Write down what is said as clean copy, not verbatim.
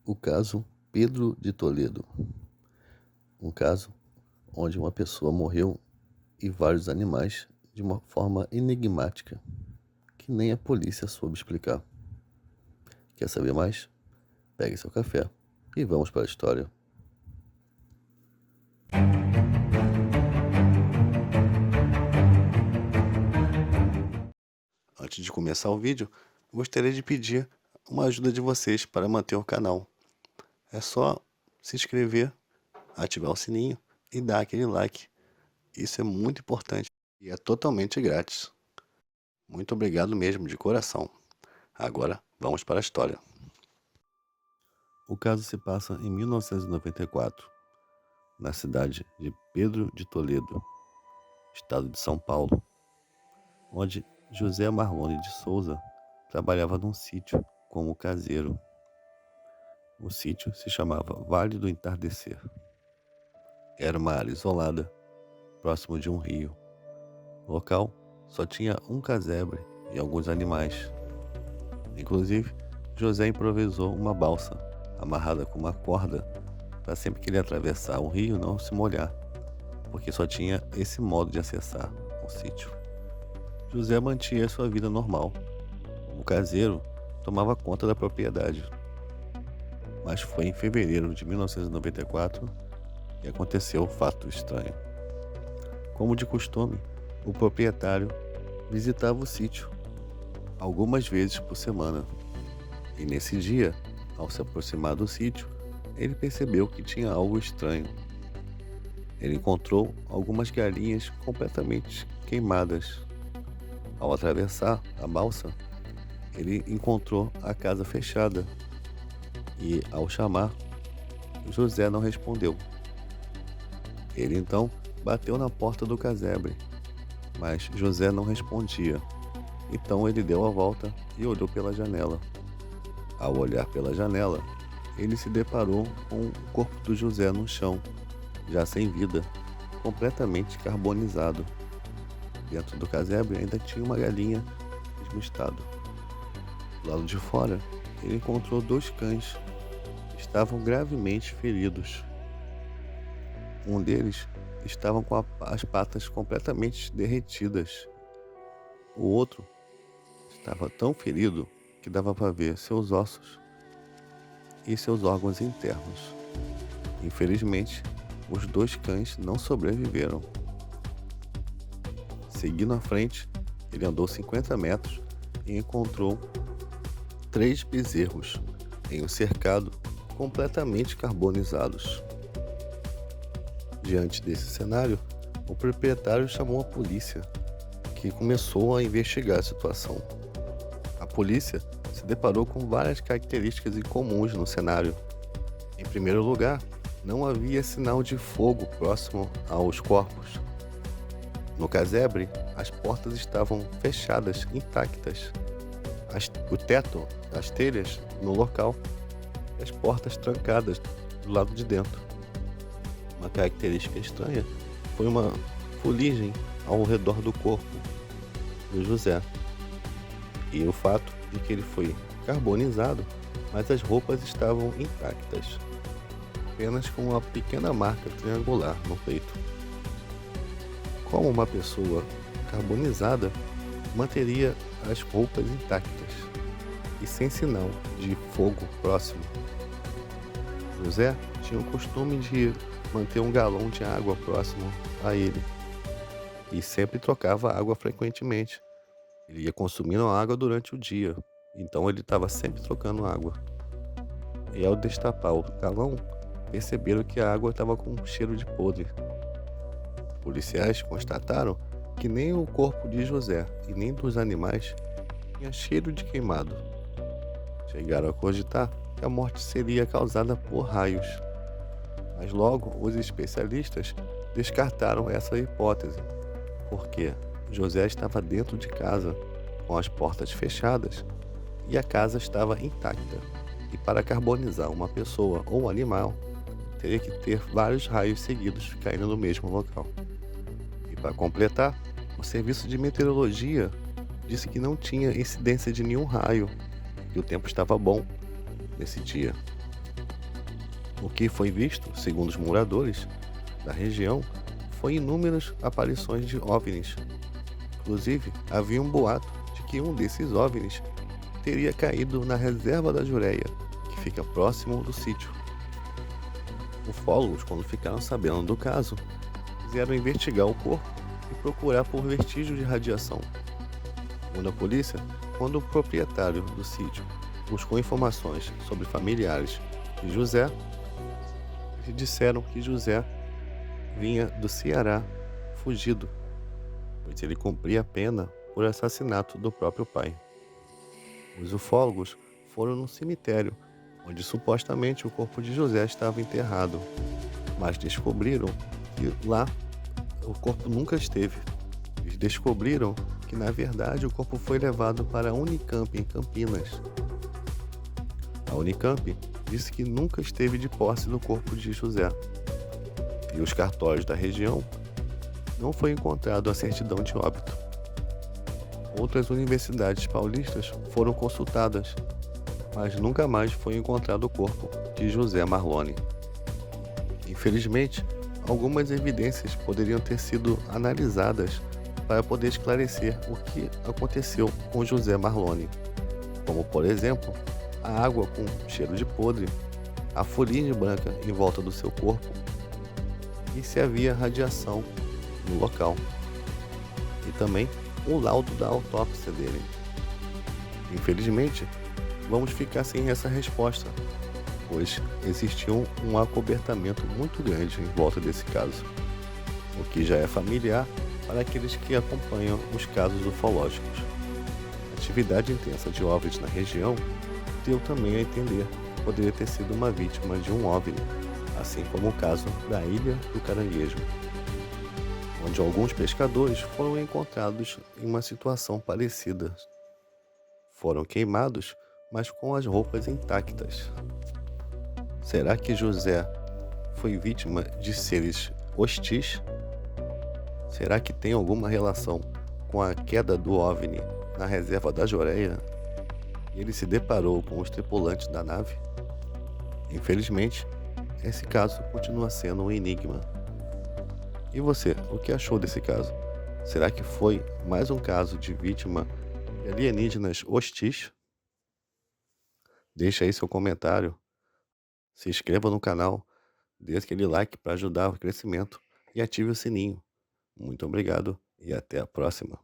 O caso Pedro de Toledo. Um caso onde uma pessoa morreu e vários animais de uma forma enigmática que nem a polícia soube explicar. Quer saber mais? Pegue seu café e vamos para a história. Antes de começar o vídeo, gostaria de pedir uma ajuda de vocês para manter o canal. É só se inscrever, ativar o sininho e dar aquele like. Isso é muito importante e é totalmente grátis. Muito obrigado mesmo, de coração. Agora, vamos para a história. O caso se passa em 1994, na cidade de Pedro de Toledo, estado de São Paulo, onde José Marlone de Souza trabalhava num sítio como caseiro. O sítio se chamava Vale do Entardecer. Era uma área isolada, próximo de um rio. O local só tinha um casebre e alguns animais. Inclusive, José improvisou uma balsa amarrada com uma corda para sempre que ele atravessar o rio não se molhar, porque só tinha esse modo de acessar o sítio. José mantinha sua vida normal. O caseiro tomava conta da propriedade. Mas foi em fevereiro de 1994 que aconteceu o fato estranho. Como de costume, o proprietário visitava o sítio algumas vezes por semana. E nesse dia, ao se aproximar do sítio, ele percebeu que tinha algo estranho. Ele encontrou algumas galinhas completamente queimadas. Ao atravessar a balsa, ele encontrou a casa fechada e, ao chamar, José não respondeu. Ele então bateu na porta do casebre, mas José não respondia. Então ele deu a volta e olhou pela janela. Ao olhar pela janela, ele se deparou com o corpo do José no chão, já sem vida, completamente carbonizado. Dentro do casebre ainda tinha uma galinha no mesmo estado. Do lado de fora, ele encontrou 2 cães. Estavam gravemente feridos. Um deles estava com as patas completamente derretidas. O outro estava tão ferido que dava para ver seus ossos e seus órgãos internos. Infelizmente, os 2 cães não sobreviveram. Seguindo à frente, ele andou 50 metros e encontrou 3 bezerros em um cercado completamente carbonizados. Diante desse cenário, o proprietário chamou a polícia, que começou a investigar a situação. A polícia se deparou com várias características incomuns no cenário. Em primeiro lugar, não havia sinal de fogo próximo aos corpos. No casebre, as portas estavam fechadas, intactas. O teto, as telhas no local e as portas trancadas do lado de dentro. Uma característica estranha foi uma fuligem ao redor do corpo do José. E o fato de que ele foi carbonizado, mas as roupas estavam intactas, apenas com uma pequena marca triangular no peito. Como uma pessoa carbonizada manteria as roupas intactas e sem sinal de fogo próximo? José tinha o costume de manter um galão de água próximo a ele e sempre trocava água frequentemente. Ele ia consumindo água durante o dia, então ele estava sempre trocando água. E ao destapar o galão, perceberam que a água estava com um cheiro de podre. Os policiais constataram que nem o corpo de José e nem dos animais tinha cheiro de queimado. Chegaram a cogitar que a morte seria causada por raios. Mas logo os especialistas descartaram essa hipótese, porque José estava dentro de casa, com as portas fechadas, e a casa estava intacta. E para carbonizar uma pessoa ou animal, teria que ter vários raios seguidos caindo no mesmo local. E para completar, o serviço de meteorologia disse que não tinha incidência de nenhum raio, e o tempo estava bom nesse dia. O que foi visto, segundo os moradores da região, foi inúmeras aparições de OVNIs. Inclusive, havia um boato de que um desses OVNIs teria caído na reserva da Jureia, que fica próximo do sítio. Ufólogos, quando ficaram sabendo do caso, quiseram investigar o corpo e procurar por vestígios de radiação. Segundo a polícia, quando o proprietário do sítio buscou informações sobre familiares de José, eles disseram que José vinha do Ceará fugido, pois ele cumpria a pena por assassinato do próprio pai. Os ufólogos foram no cemitério, onde supostamente o corpo de José estava enterrado, mas descobriram que lá o corpo nunca esteve. Eles descobriram que, na verdade, o corpo foi levado para a Unicamp, em Campinas. A Unicamp disse que nunca esteve de posse do corpo de José. E os cartórios da região não foi encontrado a certidão de óbito. Outras universidades paulistas foram consultadas, mas nunca mais foi encontrado o corpo de José Marlone. Infelizmente, algumas evidências poderiam ter sido analisadas para poder esclarecer o que aconteceu com José Marlone, como, por exemplo, a água com cheiro de podre, a fuligem branca em volta do seu corpo e se havia radiação no local, e também o laudo da autópsia dele. Infelizmente, vamos ficar sem essa resposta, pois existiu um acobertamento muito grande em volta desse caso, o que já é familiar para aqueles que acompanham os casos ufológicos. A atividade intensa de OVNIs na região deu também a entender que poderia ter sido uma vítima de um OVNI, assim como o caso da Ilha do Caranguejo, onde alguns pescadores foram encontrados em uma situação parecida. Foram queimados, mas com as roupas intactas. Será que José foi vítima de seres hostis? Será que tem alguma relação com a queda do OVNI na reserva da Jureia? E ele se deparou com os tripulantes da nave? Infelizmente, esse caso continua sendo um enigma. E você, o que achou desse caso? Será que foi mais um caso de vítima de alienígenas hostis? Deixa aí seu comentário, se inscreva no canal, dê aquele like para ajudar o crescimento e ative o sininho. Muito obrigado e até a próxima.